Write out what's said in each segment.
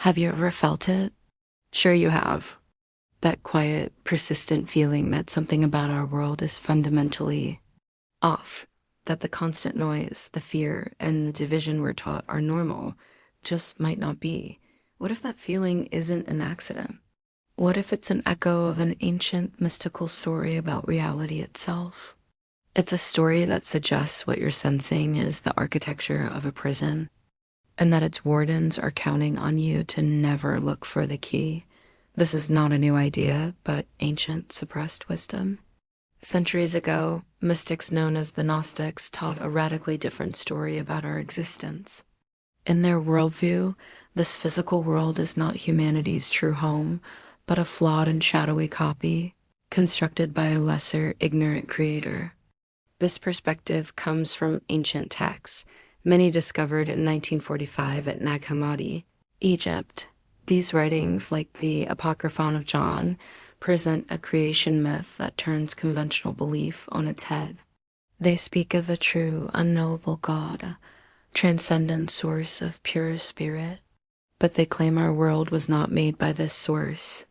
Have you ever felt it? Sure you have. That quiet, persistent feeling that something about our world is fundamentally off, that the constant noise, the fear, and the division we're taught are normal just might not be. What if that feeling isn't an accident? What if it's an echo of an ancient mystical story about reality itself? It's a story that suggests what you're sensing is the architecture of a prison, and that its wardens are counting on you to never look for the key. This is not a new idea, but ancient suppressed wisdom. Centuries ago, mystics known as the Gnostics taught a radically different story about our existence. In their worldview, this physical world is not humanity's true home, but a flawed and shadowy copy, constructed by a lesser, ignorant creator. This perspective comes from ancient texts, many discovered in 1945 at Nag Hammadi, Egypt. These writings, like the Apocryphon of John, present a creation myth that turns conventional belief on its head. They speak of a true, unknowable God, a transcendent source of pure spirit, but they claim our world was not made by this source.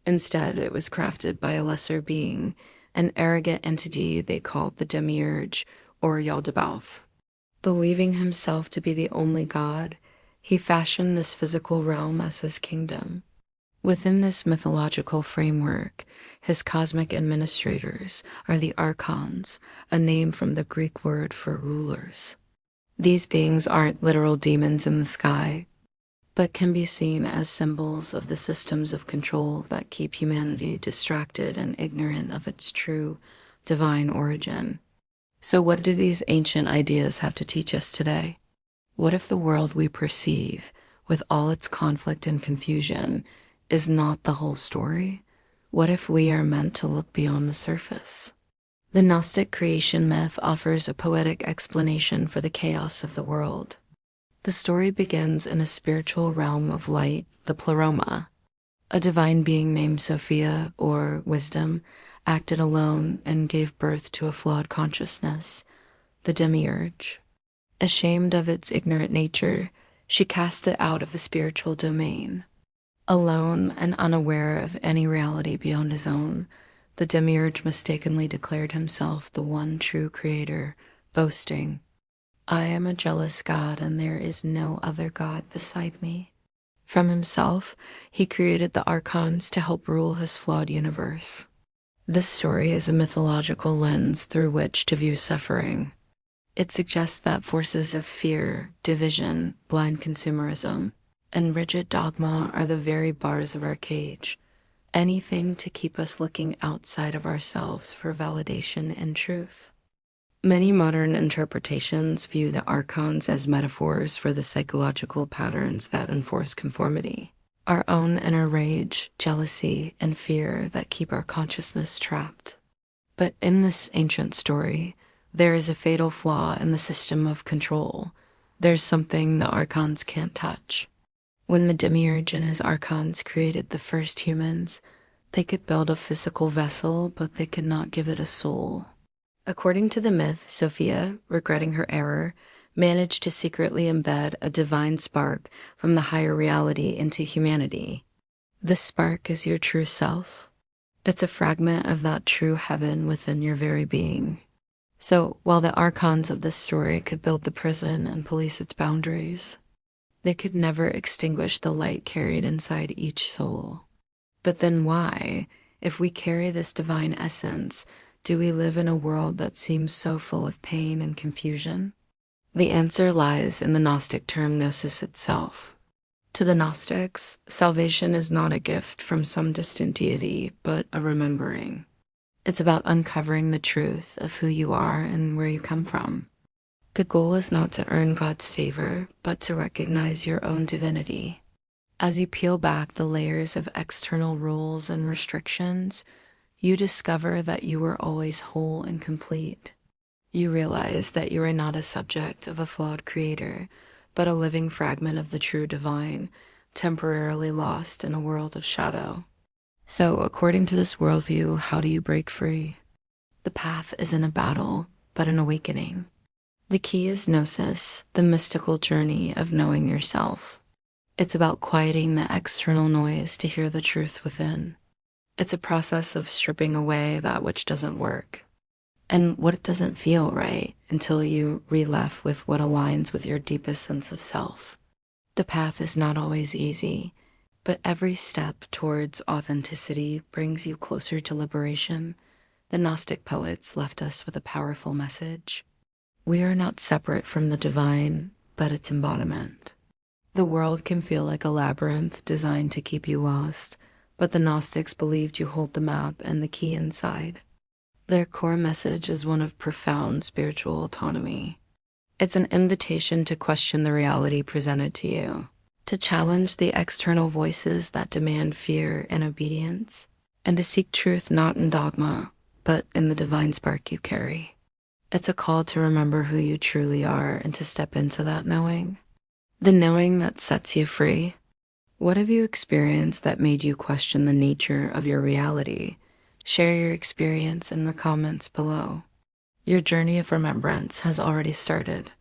Instead, it was crafted by a lesser being, an arrogant entity they called the Demiurge, or Yaldabaoth. Believing himself to be the only God, he fashioned this physical realm as his kingdom. Within this mythological framework, his cosmic administrators are the archons, a name from the Greek word for rulers. These beings aren't literal demons in the sky, but can be seen as symbols of the systems of control that keep humanity distracted and ignorant of its true, divine origin. So what do these ancient ideas have to teach us today? What if the world we perceive, with all its conflict and confusion, is not the whole story? What if we are meant to look beyond the surface? The Gnostic creation myth offers a poetic explanation for the chaos of the world. The story begins in a spiritual realm of light, the Pleroma. A divine being named Sophia, or wisdom, acted alone and gave birth to a flawed consciousness, the Demiurge. Ashamed of its ignorant nature, she cast it out of the spiritual domain. Alone and unaware of any reality beyond his own, the Demiurge mistakenly declared himself the one true creator, boasting, "I am a jealous god and there is no other god beside me." From himself, he created the archons to help rule his flawed universe. This story is a mythological lens through which to view suffering. It suggests that forces of fear, division, blind consumerism, and rigid dogma are the very bars of our cage, anything to keep us looking outside of ourselves for validation and truth. Many modern interpretations view the archons as metaphors for the psychological patterns that enforce conformity, our own inner rage, jealousy, and fear that keep our consciousness trapped. But in this ancient story, there is a fatal flaw in the system of control. There's something the archons can't touch. When the Demiurge and his archons created the first humans, they could build a physical vessel, but they could not give it a soul. According to the myth, Sophia, regretting her error, managed to secretly embed a divine spark from the higher reality into humanity. This spark is your true self. It's a fragment of that true heaven within your very being. So while the archons of this story could build the prison and police its boundaries, they could never extinguish the light carried inside each soul. But then why, if we carry this divine essence, do we live in a world that seems so full of pain and confusion? The answer lies in the Gnostic term gnosis itself. To the Gnostics, salvation is not a gift from some distant deity, but a remembering. It's about uncovering the truth of who you are and where you come from. The goal is not to earn God's favor, but to recognize your own divinity. As you peel back the layers of external rules and restrictions, you discover that you were always whole and complete. You realize that you are not a subject of a flawed creator, but a living fragment of the true divine, temporarily lost in a world of shadow. So, according to this worldview, how do you break free? The path isn't a battle, but an awakening. The key is gnosis, the mystical journey of knowing yourself. It's about quieting the external noise to hear the truth within. It's a process of stripping away that which doesn't work and what doesn't feel right until you re-left with what aligns with your deepest sense of self. The path is not always easy, but every step towards authenticity brings you closer to liberation. The Gnostic poets left us with a powerful message. We are not separate from the divine, but its embodiment. The world can feel like a labyrinth designed to keep you lost, but the Gnostics believed you hold the map and the key inside. Their core message is one of profound spiritual autonomy. It's an invitation to question the reality presented to you, to challenge the external voices that demand fear and obedience, and to seek truth not in dogma, but in the divine spark you carry. It's a call to remember who you truly are and to step into that knowing. The knowing that sets you free. What have you experienced that made you question the nature of your reality? Share your experience in the comments below. Your journey of remembrance has already started.